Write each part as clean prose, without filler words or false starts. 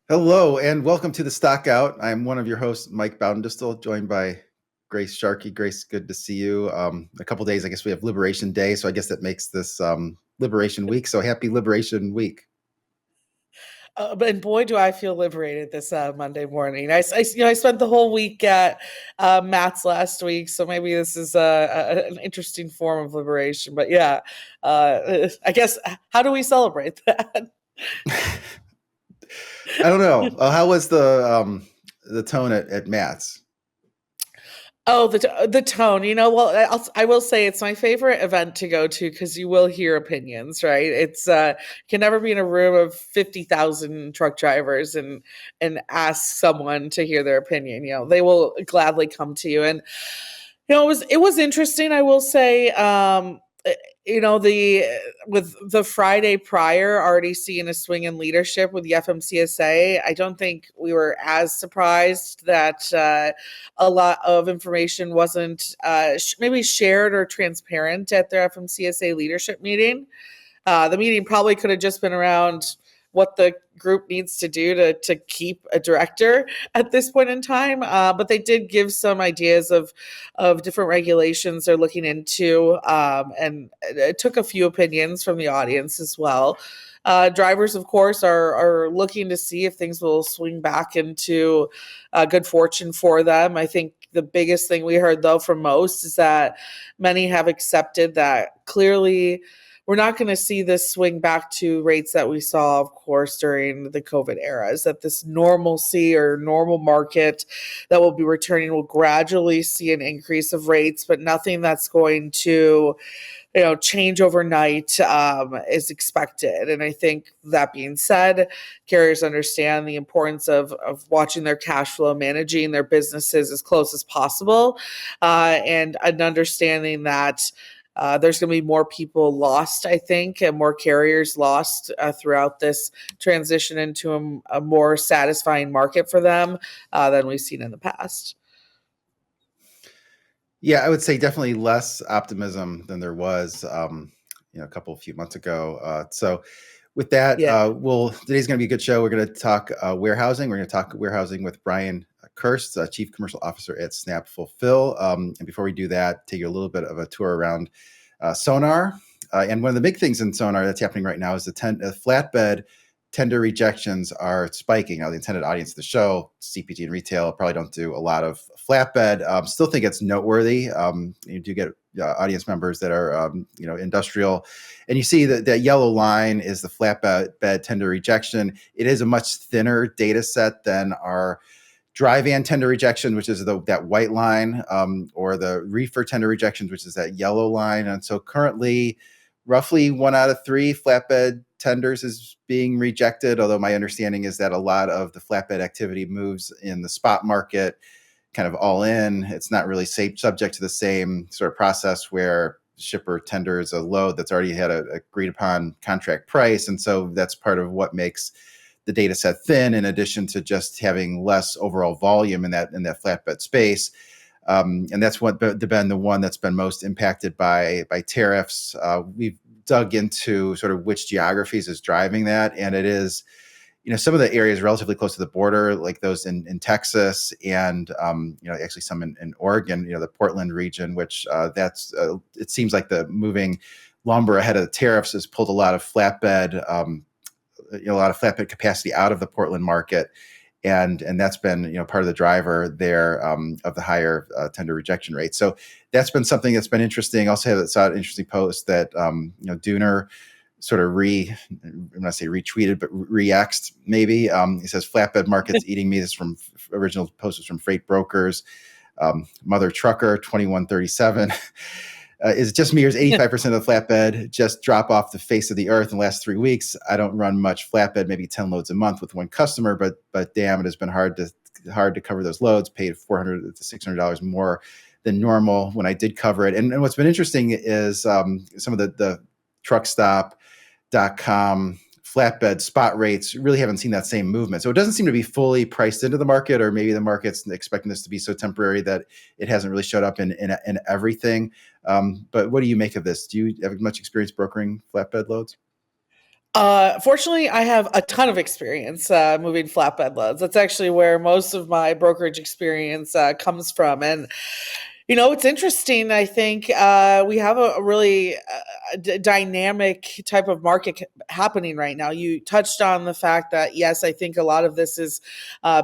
Hello and welcome to the Stockout. I'm one of your hosts, Mike Baudendistel, joined by Grace Sharkey. Grace, good to see you. A couple days, I guess we have Liberation Day, so I guess that makes this Liberation Week. So happy Liberation Week. And boy, do I feel liberated this Monday morning. I spent the whole week at Matt's last week, so maybe this is an interesting form of liberation. But yeah, I guess how do we celebrate that? I don't know. How was the tone at Matt's? Oh, the tone. I will say it's my favorite event to go to because you will hear opinions, right? It's can never be in a room of 50,000 truck drivers and ask someone to hear their opinion. They will gladly come to you, and it was interesting. I will say, the with the Friday prior already seeing a swing in leadership with the FMCSA, I don't think we were as surprised that a lot of information wasn't maybe shared or transparent at their FMCSA leadership meeting. The meeting probably could have just been around what the group needs to do to keep a director at this point in time. But they did give some ideas of different regulations they're looking into, and it took a few opinions from the audience as well. Drivers, of course, are looking to see if things will swing back into good fortune for them. I think the biggest thing we heard, though, from most is that many have accepted that clearly we're not going to see this swing back to rates that we saw, of course, during the COVID era. Is that this normalcy or normal market that will be returning will gradually see an increase of rates, but nothing that's going to change overnight is expected. And I think that being said, carriers understand the importance of watching their cash flow, managing their businesses as close as possible, and an understanding that there's going to be more people lost, I think, and more carriers lost throughout this transition into a more satisfying market for them than we've seen in the past. Yeah, I would say definitely less optimism than there was, a few months ago. So with that, Yeah. today's going to be a good show. We're going to talk warehousing. We're going to talk warehousing with Brian Kirst, Chief Commercial Officer at Snapfulfil. And before we do that, take you a little bit of a tour around Sonar. And one of the big things in Sonar that's happening right now is the flatbed tender rejections are spiking. Now, the intended audience of the show, CPG and retail, probably don't do a lot of flatbed. Still think it's noteworthy. You do get audience members that are, industrial. And you see that yellow line is the flatbed tender rejection. It is a much thinner data set than our dry van tender rejection, which is that white line, or the reefer tender rejections, which is that yellow line. And so currently, roughly 1 out of 3 flatbed tenders is being rejected, although my understanding is that a lot of the flatbed activity moves in the spot market, kind of all in. It's not really subject to the same sort of process where shipper tenders a load that's already had a agreed upon contract price. And so that's part of what makes the data set thin, in addition to just having less overall volume in that flatbed space. And that's what been the one that's been most impacted by tariffs. We've dug into sort of which geographies is driving that, and it is, some of the areas relatively close to the border, like those in Texas, and actually some in Oregon. The Portland region, which it seems like the moving lumber ahead of the tariffs has pulled a lot of flatbed. A lot of flatbed capacity out of the Portland market, and that's been part of the driver there, of the higher tender rejection rate. So that's been something that's been interesting. Also saw an interesting post that Dooner sort of I'm not say retweeted, but reacts maybe. He says flatbed market's eating me. This is from original posts from Freight Brokers. Mother Trucker 2137. Is it just me, or is 85% of the flatbed just drop off the face of the earth in the last 3 weeks? I don't run much flatbed, maybe 10 loads a month with one customer, but damn, it has been hard to cover those loads. Paid $400 to $600 more than normal when I did cover it. And what's been interesting is some of the truckstop.com flatbed spot rates really haven't seen that same movement. So it doesn't seem to be fully priced into the market, or maybe the market's expecting this to be so temporary that it hasn't really showed up in everything. But what do you make of this? Do you have much experience brokering flatbed loads? Fortunately, I have a ton of experience moving flatbed loads. That's actually where most of my brokerage experience comes from. And it's interesting. I think we have a really dynamic type of market happening right now. You touched on the fact that, yes, I think a lot of this is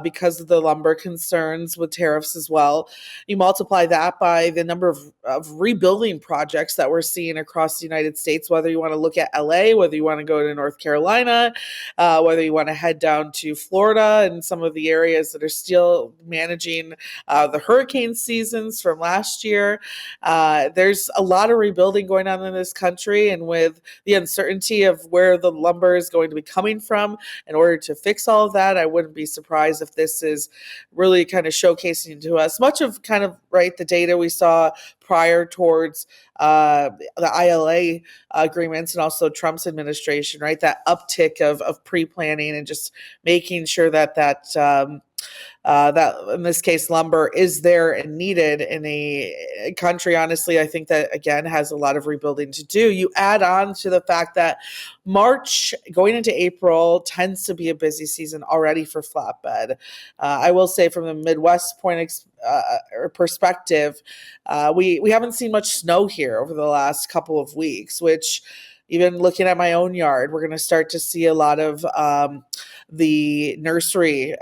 because of the lumber concerns with tariffs as well. You multiply that by the number of rebuilding projects that we're seeing across the United States, whether you want to look at LA, whether you want to go to North Carolina, whether you want to head down to Florida and some of the areas that are still managing the hurricane seasons from last year. There's a lot of rebuilding going on in this country, and with the uncertainty of where the lumber is going to be coming from, in order to fix all of that, I wouldn't be surprised if this is really kind of showcasing to us much of kind of the data we saw prior towards the ILA agreements and also Trump's administration, right? That uptick of pre-planning and just making sure that that in this case lumber is there and needed in a country, honestly, I think that again has a lot of rebuilding to do. You add on to the fact that March going into April tends to be a busy season already for flatbed. I will say from the Midwest or perspective, we haven't seen much snow here over the last couple of weeks, which even looking at my own yard, we're going to start to see a lot of the nursery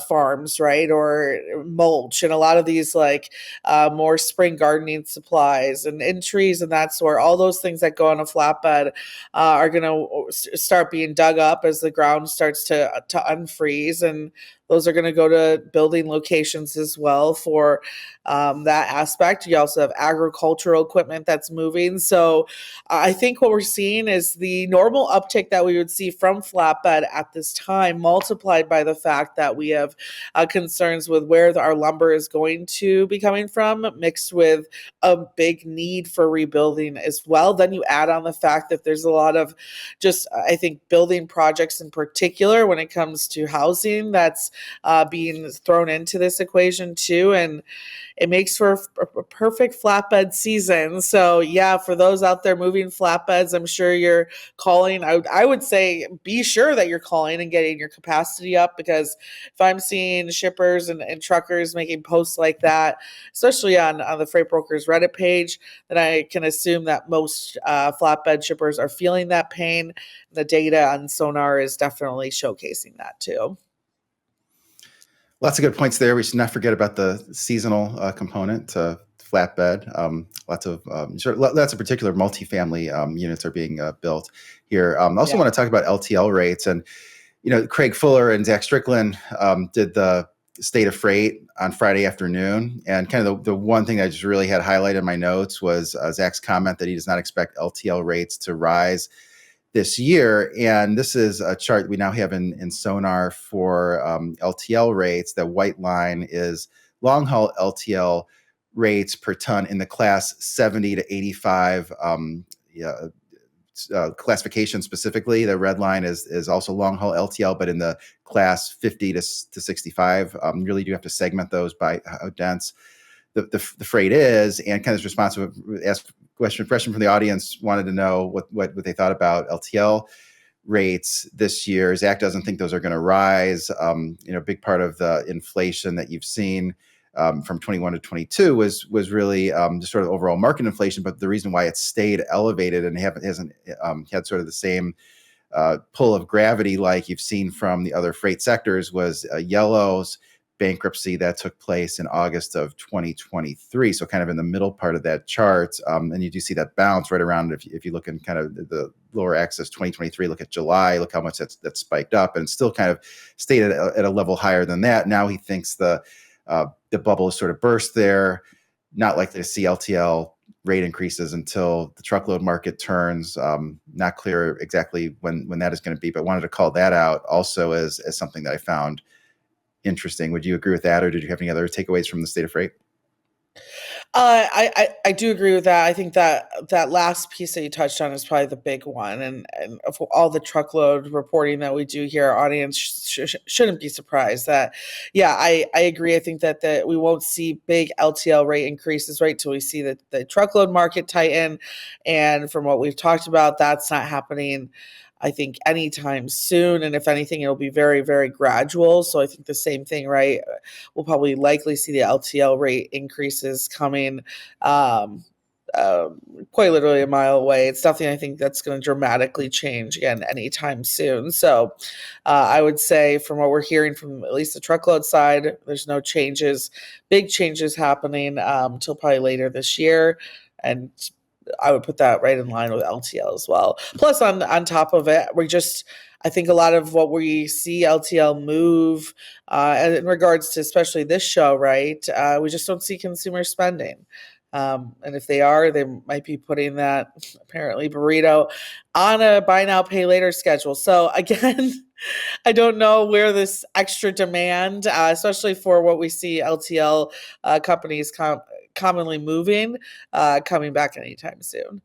farms, right? Or mulch and a lot of these more spring gardening supplies and trees and that sort. All those things that go on a flatbed are going to start being dug up as the ground starts to unfreeze, and those are going to go to building locations as well for that aspect. You also have agricultural equipment that's moving. So I think what we're seeing is the normal uptick that we would see from flatbed at this time, multiplied by the fact that we have concerns with where our lumber is going to be coming from, mixed with a big need for rebuilding as well. Then you add on the fact that there's a lot of just, I think, building projects in particular when it comes to housing that's being thrown into this equation too. And it makes for a perfect flatbed season. So yeah, for those out there moving flatbeds, I'm sure you're calling. I would say be sure that you're calling and getting your capacity up, because if I'm seeing shippers and truckers making posts like that, especially on the Freight Brokers Reddit page, then I can assume that most flatbed shippers are feeling that pain. The data on Sonar is definitely showcasing that too. Lots of good points there. We should not forget about the seasonal component to flatbed. Lots of particular multifamily units are being built here. Also want to talk about LTL rates. And, Craig Fuller and Zach Strickland did the State of Freight on Friday afternoon. And kind of the one thing I just really had highlighted in my notes was Zach's comment that he does not expect LTL rates to rise this year. And this is a chart we now have in Sonar for LTL rates. The white line is long haul LTL rates per ton in the class 70 to 85 classification specifically. The red line is also long haul LTL, but in the class 50 to 65. Really do have to segment those by how dense the freight is, and kind of responsive. Ask question from the audience, wanted to know what they thought about LTL rates this year. Zach doesn't think those are going to rise. A big part of the inflation that you've seen from 21 to 22 was really just sort of overall market inflation. But the reason why it stayed elevated and hasn't had sort of the same pull of gravity like you've seen from the other freight sectors was Yellow's bankruptcy that took place in August of 2023. So kind of in the middle part of that chart. And you do see that bounce right around, if you look in kind of the lower axis, 2023, look at July, look how much that's spiked up, and still kind of stayed at a level higher than that. Now he thinks the bubble is sort of burst there. Not likely to see LTL rate increases until the truckload market turns. Not clear exactly when that is going to be, but wanted to call that out also as something that I found interesting. Would you agree with that, or did you have any other takeaways from the State of Freight? I do agree with that. I think that last piece that you touched on is probably the big one, and of all the truckload reporting that we do here, our audience shouldn't be surprised that. Yeah, I agree. I think that we won't see big LTL rate increases right till we see the truckload market tighten, and from what we've talked about, that's not happening. I think, anytime soon. And if anything, it'll be very, very gradual. So I think the same thing, right? We'll probably likely see the LTL rate increases coming. Um, uh, Quite literally a mile away. It's nothing I think that's going to dramatically change again anytime soon. So I would say from what we're hearing from at least the truckload side, there's no changes, big changes happening until probably later this year. And I would put that right in line with LTL as well. Plus, on top of it, I think a lot of what we see LTL move in regards to especially this show, right? We just don't see consumer spending. And if they are, they might be putting that apparently burrito on a buy now, pay later schedule. So again, I don't know where this extra demand, especially for what we see LTL companies commonly moving, coming back anytime soon.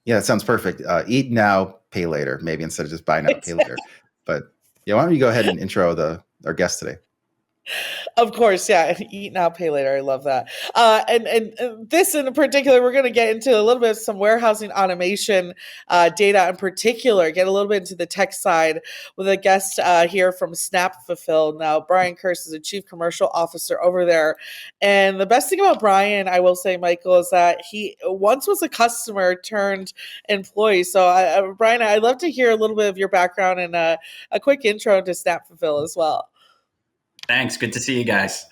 Yeah, that sounds perfect. Eat now, pay later, maybe instead of just buy now, pay later. But yeah, why don't you go ahead and intro our guest today? Of course, yeah. Eat now, pay later. I love that. And this in particular, we're going to get into a little bit of some warehousing automation data in particular. Get a little bit into the tech side with a guest here from Snapfulfil. Now, Brian Kirst is a chief commercial officer over there, and the best thing about Brian, I will say, Michael, is that he once was a customer turned employee. So, Brian, I'd love to hear a little bit of your background and a quick intro to Snapfulfil as well. Thanks. Good to see you guys.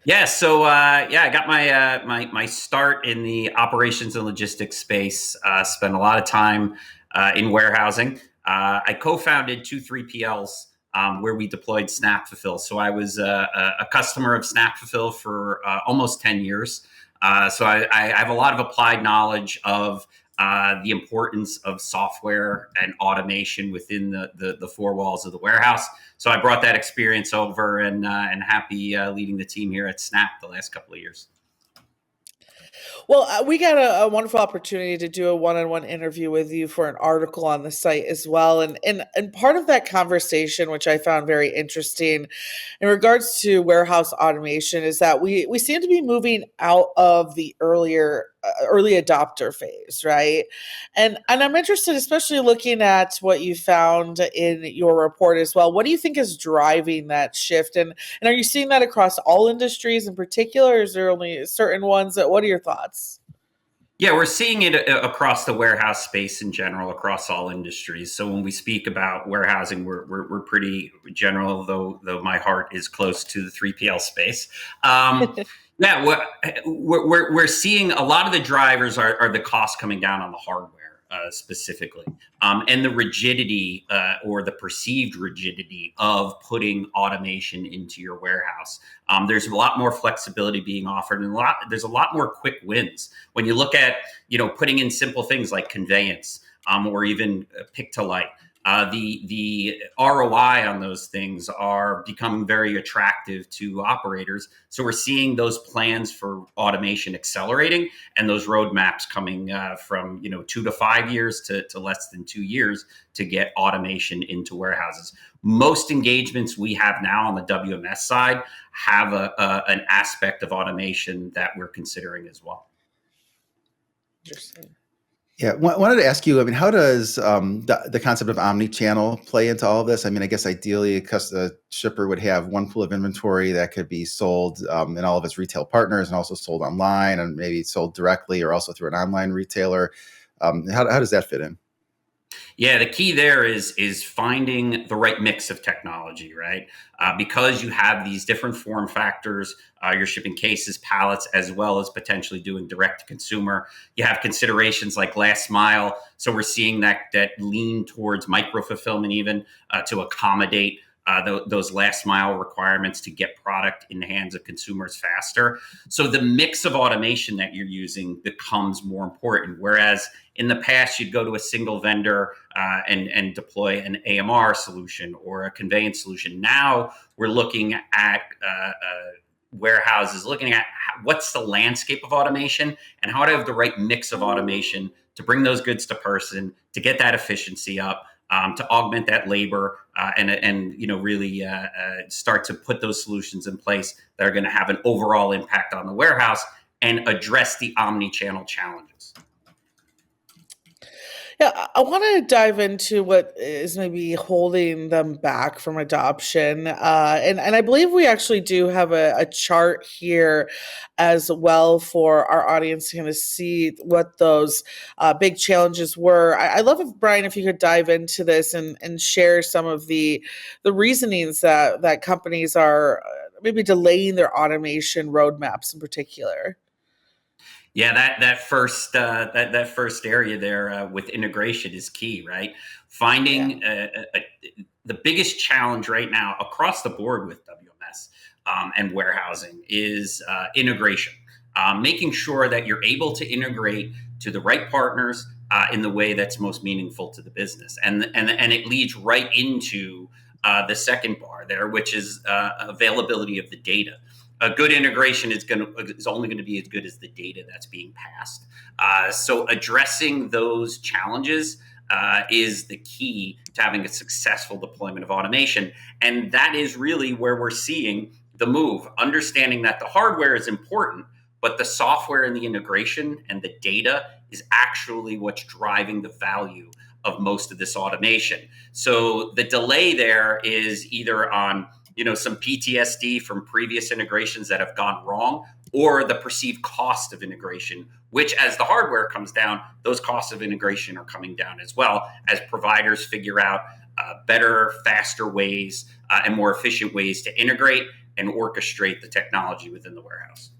Yeah, so I got my start in the operations and logistics space. Spent a lot of time in warehousing. I co-founded 3PLs where we deployed Snapfulfil. So I was a customer of Snapfulfil for almost 10 years. So I have a lot of applied knowledge of the importance of software and automation within the four walls of the warehouse. So I brought that experience over and happy leading the team here at Snap the last couple of years. Well, we got a wonderful opportunity to do a one-on-one interview with you for an article on the site as well. And part of that conversation, which I found very interesting in regards to warehouse automation, is that we seem to be moving out of the early adopter phase, right? And I'm interested, especially looking at what you found in your report as well. What do you think is driving that shift? And are you seeing that across all industries in particular? Or is there only certain ones? What are your thoughts? Yeah, we're seeing it across the warehouse space in general, across all industries. So when we speak about warehousing, we're pretty general, though my heart is close to the 3PL space. Yeah, we're seeing a lot of the drivers are the costs coming down on the hardware specifically, and the rigidity or the perceived rigidity of putting automation into your warehouse. There's a lot more flexibility being offered, and there's a lot more quick wins when you look at putting in simple things like conveyance or even pick to light. The ROI on those things are becoming very attractive to operators. So we're seeing those plans for automation accelerating, and those roadmaps coming from 2 to 5 years to less than 2 years to get automation into warehouses. Most engagements we have now on the WMS side have an aspect of automation that we're considering as well. Interesting. Yeah, wanted to ask you, I mean, how does the concept of omni-channel play into all of this? I mean, I guess ideally a shipper would have one pool of inventory that could be sold in all of its retail partners and also sold online and maybe sold directly or also through an online retailer. How does that fit in? Yeah, the key there is finding the right mix of technology, right? Because you have these different form factors, you're shipping cases, pallets, as well as potentially doing direct to consumer. You have considerations like last mile. So we're seeing that lean towards micro fulfillment even to accommodate those last mile requirements to get product in the hands of consumers faster. So the mix of automation that you're using becomes more important. Whereas in the past, you'd go to a single vendor and deploy an AMR solution or a conveyance solution. Now we're looking at warehouses, looking at what's the landscape of automation and how to have the right mix of automation to bring those goods to person, to get that efficiency up, to augment that labor and really start to put those solutions in place that are going to have an overall impact on the warehouse and address the omni-channel challenges. Yeah, I want to dive into what is maybe holding them back from adoption. And I believe we actually do have a chart here as well for our audience to kind of see what those big challenges were. I love if, Brian, if you could dive into this and share some of the reasonings that companies are maybe delaying their automation roadmaps in particular. Yeah, that first area there with integration is key, right? Yeah. Finding the biggest challenge right now across the board with WMS and warehousing is integration. Making sure that you're able to integrate to the right partners in the way that's most meaningful to the business, and it leads right into the second bar there, which is availability of the data. A good integration is only going to be as good as the data that's being passed. So addressing those challenges is the key to having a successful deployment of automation, and that is really where we're seeing the move. Understanding that the hardware is important, but the software and the integration and the data is actually what's driving the value of most of this automation. So the delay there is either on some PTSD from previous integrations that have gone wrong, or the perceived cost of integration, which as the hardware comes down, those costs of integration are coming down as well as providers figure out better, faster ways and more efficient ways to integrate and orchestrate the technology within the warehouse.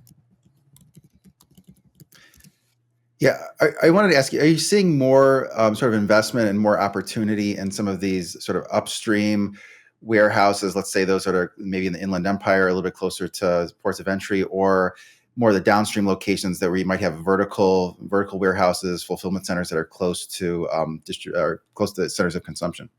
Yeah, I wanted to ask you, are you seeing more sort of investment and more opportunity in some of these sort of upstream warehouses, let's say those that are maybe in the Inland Empire, a little bit closer to ports of entry, or more of the downstream locations that where you might have vertical warehouses, fulfillment centers that are close to close to centers of consumption?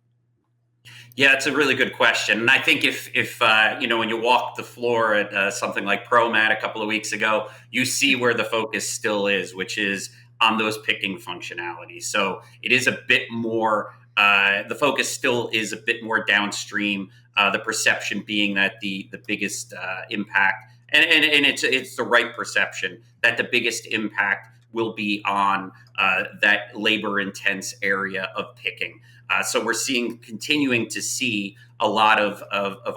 Yeah, it's a really good question, and I think if when you walk the floor at something like ProMat a couple of weeks ago, you see where the focus still is, which is on those picking functionalities. So it is a bit more. The focus still is a bit more downstream. The perception being that the biggest impact, and it's the right perception that the biggest impact will be on that labor intense area of picking. So we're continuing to see a lot of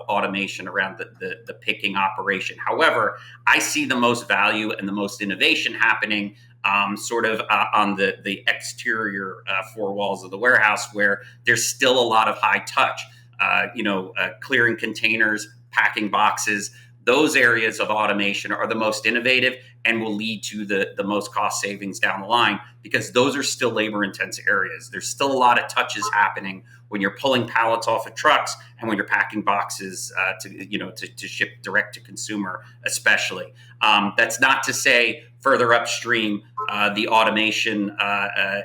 automation around the picking operation. However, I see the most value and the most innovation happening sort of on the exterior four walls of the warehouse, where there's still a lot of high touch, clearing containers, packing boxes. Those areas of automation are the most innovative and will lead to the most cost savings down the line, because those are still labor intense areas. There's still a lot of touches happening when you're pulling pallets off of trucks and when you're packing boxes to ship direct to consumer, especially. That's not to say further upstream the automation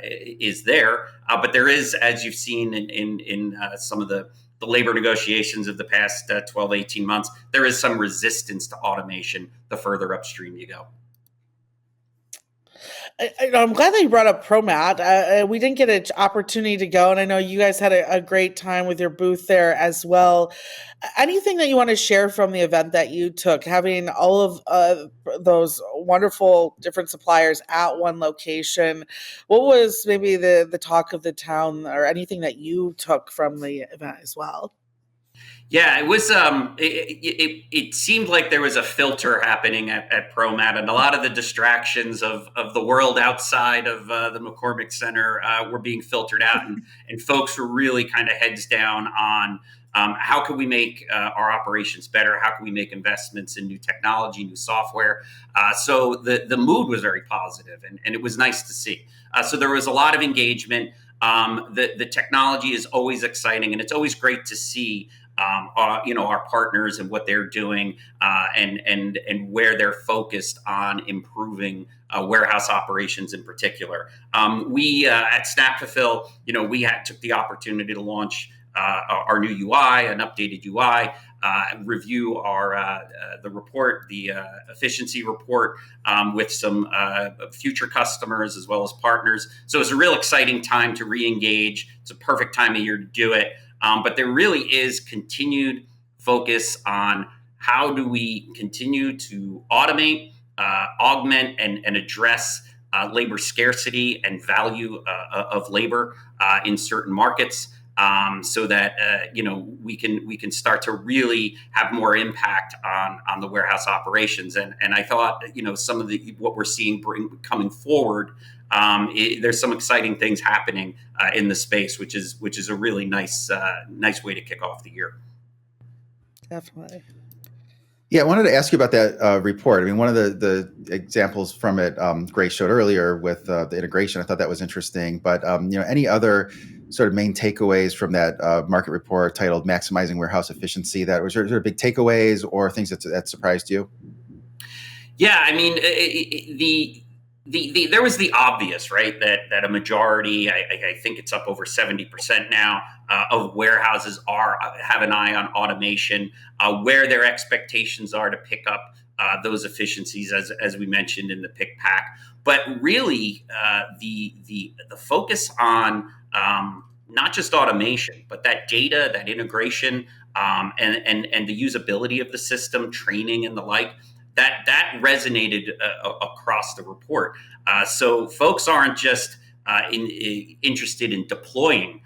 is there, but there is, as you've seen in some of the labor negotiations of the past 12, 18 months, there is some resistance to automation the further upstream you go. I'm glad that you brought up ProMat. We didn't get an opportunity to go, and I know you guys had a great time with your booth there as well. Anything that you want to share from the event that you took, having all of those wonderful different suppliers at one location? What was maybe the talk of the town, or anything that you took from the event as well? Yeah, it was. It seemed like there was a filter happening at ProMat, and a lot of the distractions of the world outside of the McCormick Center were being filtered out, and folks were really kind of heads down on how can we make our operations better? How can we make investments in new technology, new software? So the mood was very positive, and it was nice to see. So there was a lot of engagement. The technology is always exciting, and it's always great to see our partners and what they're doing, and where they're focused on improving warehouse operations in particular. We at Snapfulfil, took the opportunity to launch our new UI, an updated UI, review the report, the efficiency report, with some future customers as well as partners. So it's a real exciting time to re-engage. It's a perfect time of year to do it. But there really is continued focus on how do we continue to automate, augment, and address labor scarcity and value of labor in certain markets, so that we can start to really have more impact on the warehouse operations. And I thought some of what we're seeing coming forward, there's some exciting things happening in the space, which is a really nice way to kick off the year. Definitely. Yeah, I wanted to ask you about that report. I mean, one of the examples from it, Grace showed earlier with the integration. I thought that was interesting. But any other sort of main takeaways from that market report titled "Maximizing Warehouse Efficiency"? That was sort of big takeaways or things that surprised you? Yeah, I mean, there was the obvious, right? That a majority, I think it's up over 70% now, of warehouses have an eye on automation, where their expectations are to pick up those efficiencies, as we mentioned in the pick pack. But really, the focus on not just automation, but that data, that integration, and the usability of the system, training, and the like. That resonated across the report. So folks aren't just interested in deploying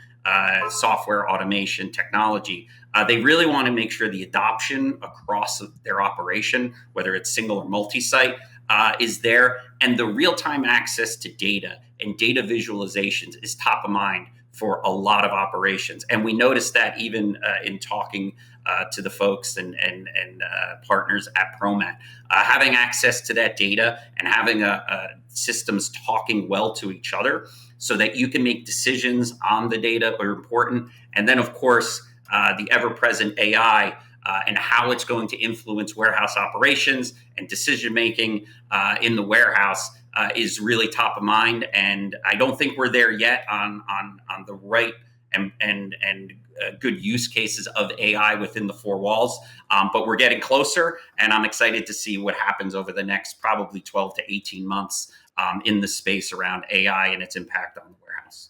software automation technology. They really want to make sure the adoption across their operation, whether it's single or multi-site, is there, and the real-time access to data and data visualizations is top of mind for a lot of operations. And we noticed that even in talking to the folks and partners at ProMat. Having access to that data and having systems talking well to each other so that you can make decisions on the data are important. And then, of course, the ever-present AI and how it's going to influence warehouse operations and decision-making in the warehouse is really top of mind. And I don't think we're there yet on the right and good use cases of AI within the four walls. But we're getting closer, and I'm excited to see what happens over the next probably 12 to 18 months in the space around AI and its impact on the warehouse.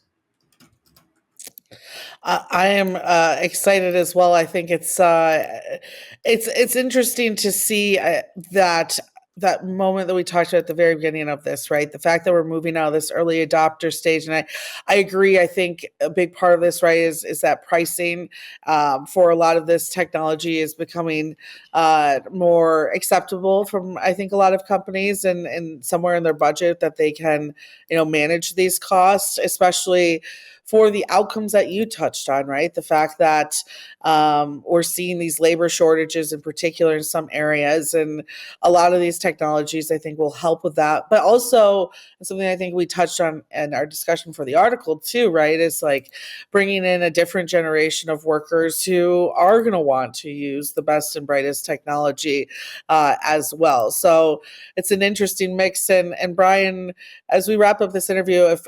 I am excited as well. I think it's interesting to see that moment that we talked about at the very beginning of this, right? The fact that we're moving out of this early adopter stage. And I agree. I think a big part of this, right, is that pricing for a lot of this technology is becoming more acceptable from, I think, a lot of companies and somewhere in their budget that they can, manage these costs, especially for the outcomes that you touched on, right? The fact that we're seeing these labor shortages in particular in some areas, and a lot of these technologies I think will help with that. But also something I think we touched on in our discussion for the article too, right, is like bringing in a different generation of workers who are going to want to use the best and brightest technology as well. So it's an interesting mix. And Brian, as we wrap up this interview, if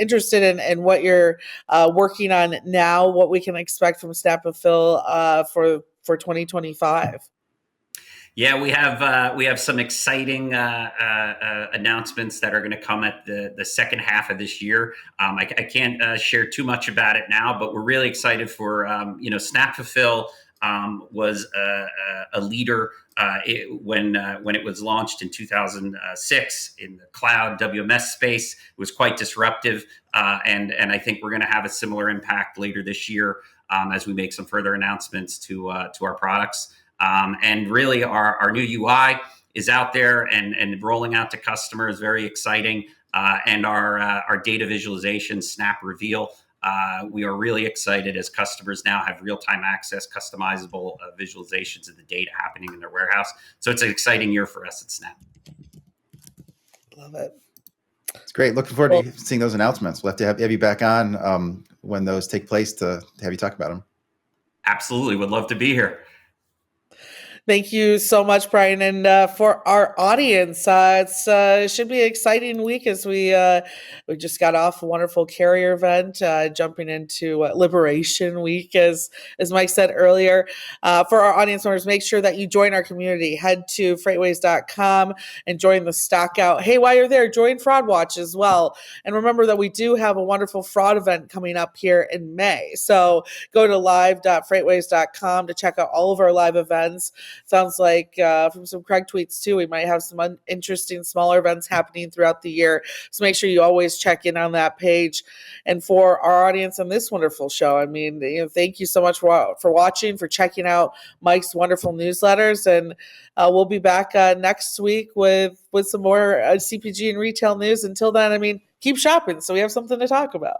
interested in what you're working on now, what we can expect from Snapfulfil for 2025. Yeah, we have some exciting announcements that are going to come at the second half of this year. I can't share too much about it now, but we're really excited for Snapfulfil was a leader when it was launched in 2006 in the cloud WMS space. It was quite disruptive, and I think we're going to have a similar impact later this year as we make some further announcements to our products. And really, our new UI is out there and rolling out to customers. Very exciting, and our data visualization, Snap Reveal. We are really excited as customers now have real-time access, customizable visualizations of the data happening in their warehouse. So it's an exciting year for us at Snap. Love it. It's great. Looking forward to seeing those announcements. We'll have to have you back on when those take place to have you talk about them. Absolutely. Would love to be here. Thank you so much, Brian. And for our audience, it should be an exciting week as we just got off a wonderful carrier event, jumping into Liberation Week, as Mike said earlier. For our audience members, make sure that you join our community. Head to FreightWaves.com and join the Stockout. Hey, while you're there, join Fraud Watch as well. And remember that we do have a wonderful fraud event coming up here in May. So go to live.freightwaves.com to check out all of our live events. sounds like from some Craig tweets too, we might have some interesting smaller events happening throughout the year. So make sure you always check in on that page. And for our audience on this wonderful show, I mean, thank you so much for watching, for checking out Mike's wonderful newsletters, and we'll be back next week with some more CPG and retail news. Until then, I mean, keep shopping so we have something to talk about.